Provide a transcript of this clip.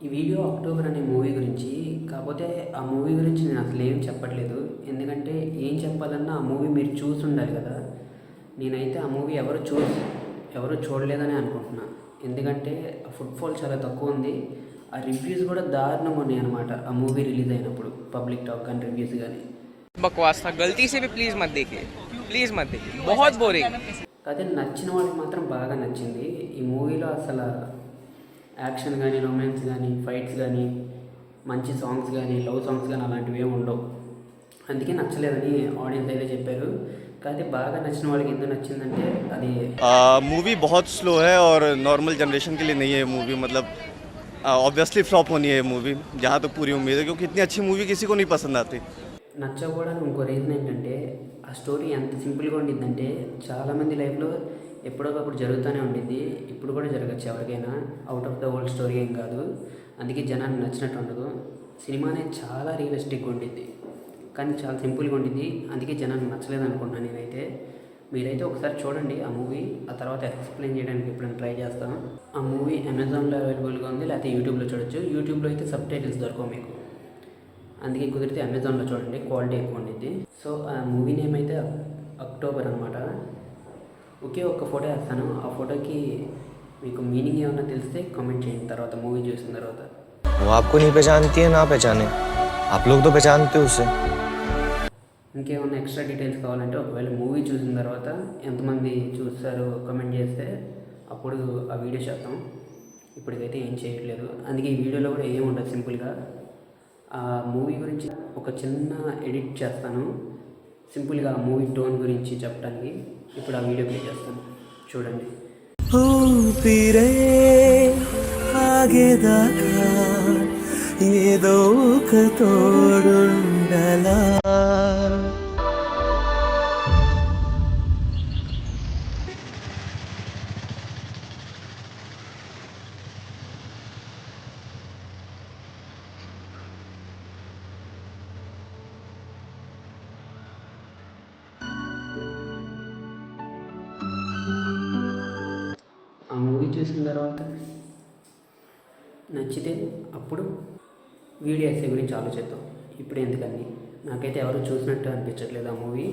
ఈ video October అనే movie గురించి. కాకపోతే ఆ మూవీ గురించి నేను అసలు ఏం చెప్పట్లేదు. ఎందుకంటే ఏం చెప్పాలన్నా ఆ మూవీ మీరు చూసి ఉండాలి కదా. నేనైతే ఆ మూవీ ఎవరు చూడలేదని అనుకుంటున్నా. ఎందుకంటే ఆ ఫుట్ఫాల్ చాలా తక్కువ ఉంది. ఆ రివ్యూస్ కూడా దారుణంగా ఉన్నాయి అనమాట. ఆ మూవీ రిలీజ్ అయినప్పుడు పబ్లిక్ టాక్ కానీ రివ్యూస్ కానీ बकवास था. गलती से भी प्लीज़ मत देखिए. बहुत बोरिंग. కాకపోతే నచ్చిన వాళ్ళకి మాత్రం బాగా నచ్చింది. ఈ మూవీలో అసలు యాక్షన్ కానీ రొమాన్స్ కానీ ఫైట్స్ కానీ మంచి సాంగ్స్ కానీ లవ్ సాంగ్స్ కానీ అలాంటివి ఏమి ఉండవు. అందుకే నచ్చలేదని ఆడియన్స్ అయితే చెప్పారు. కాకపోతే బాగా నచ్చిన వాళ్ళకి ఎందుకు నచ్చిందంటే అది मूवी बहुत स्लो है और नॉर्मल जनरेशन के लिए नहीं है मूवी. मतलब ऑब्वियसली फ्लॉप होनी है मूवी, जहाँ तक पूरी उम्मीद है, क्योंकि इतनी अच्छी मूवी किसी को नहीं पसंद आती. నచ్చకపోవడానికి ఇంకో రీజన్ ఏంటంటే ఆ స్టోరీ ఎంత సింపుల్గా ఉండిద్దంటే చాలామంది లైఫ్లో ఎప్పుడోకప్పుడు జరుగుతూనే ఉండిద్ది. ఇప్పుడు కూడా జరగచ్చు ఎవరికైనా. Out of the world story ఏం కాదు. అందుకే జనాన్ని నచ్చినట్టు ఉండదు. సినిమా అనేది చాలా రియలిస్టిక్గా ఉండిద్ది, కానీ చాలా సింపుల్గా ఉండిద్ది. అందుకే జనానికి నచ్చలేదు అనుకుంటున్నాను నేనైతే. మీరైతే ఒకసారి చూడండి ఆ మూవీ. ఆ తర్వాత ఎక్స్ప్లెయిన్ చేయడానికి ఎప్పుడైనా ట్రై చేస్తాను. ఆ మూవీ అమెజాన్లో అవైలబుల్గా ఉంది, లేకపోతే యూట్యూబ్లో చూడొచ్చు. యూట్యూబ్లో అయితే సబ్ టైటిల్స్ దొరకవు మీకు. అందుకే కుదిరితే అమెజాన్లో చూడండి, క్వాలిటీ ఎక్కువ ఉండిద్ది. సో ఆ మూవీ నేమ్ అయితే అక్టోబర్ అనమాట. ఒకే ఒక్క ఫోటో వేస్తాను. ఆ ఫోటోకి మీకు మీనింగ్ ఏమన్నా తెలిస్తే కామెంట్ చేయండి తర్వాత మూవీ చూసిన తర్వాత. वो आपको नहीं पहचानती है ना पहचाने, आप लोग तो पहचानते हो उसे. ఇంకేమన్నా ఎక్స్ట్రా డీటెయిల్స్ కావాలంటే ఒకవేళ మూవీ చూసిన తర్వాత ఎంతమంది చూస్తారో కామెంట్ చేస్తే అప్పుడు ఆ వీడియో చేద్దాం. ఇప్పటికైతే ఏం చేయట్లేదు. అందుకే ఈ వీడియోలో కూడా ఏం ఉండదు. సింపుల్గా ఆ మూవీ గురించి ఒక చిన్న ఎడిట్ చేస్తాను, సింపుల్గా ఆ మూవీ టోన్ గురించి చెప్పడానికి. ఇప్పుడు ఆ వీడియో ప్లే చేస్తాను, చూడండి. ఊపిరే ఆగేదాకా ఏదో ఒక తోడుండలా. ఆ మూవీ చూసిన తర్వాత నచ్చితే అప్పుడు వీడియో ఎస్సే గురించి ఆలోచిద్దాం. ఇప్పుడు ఎందుకని నాకైతే ఎవరు చూసినట్టు అనిపించట్లేదు ఆ మూవీ.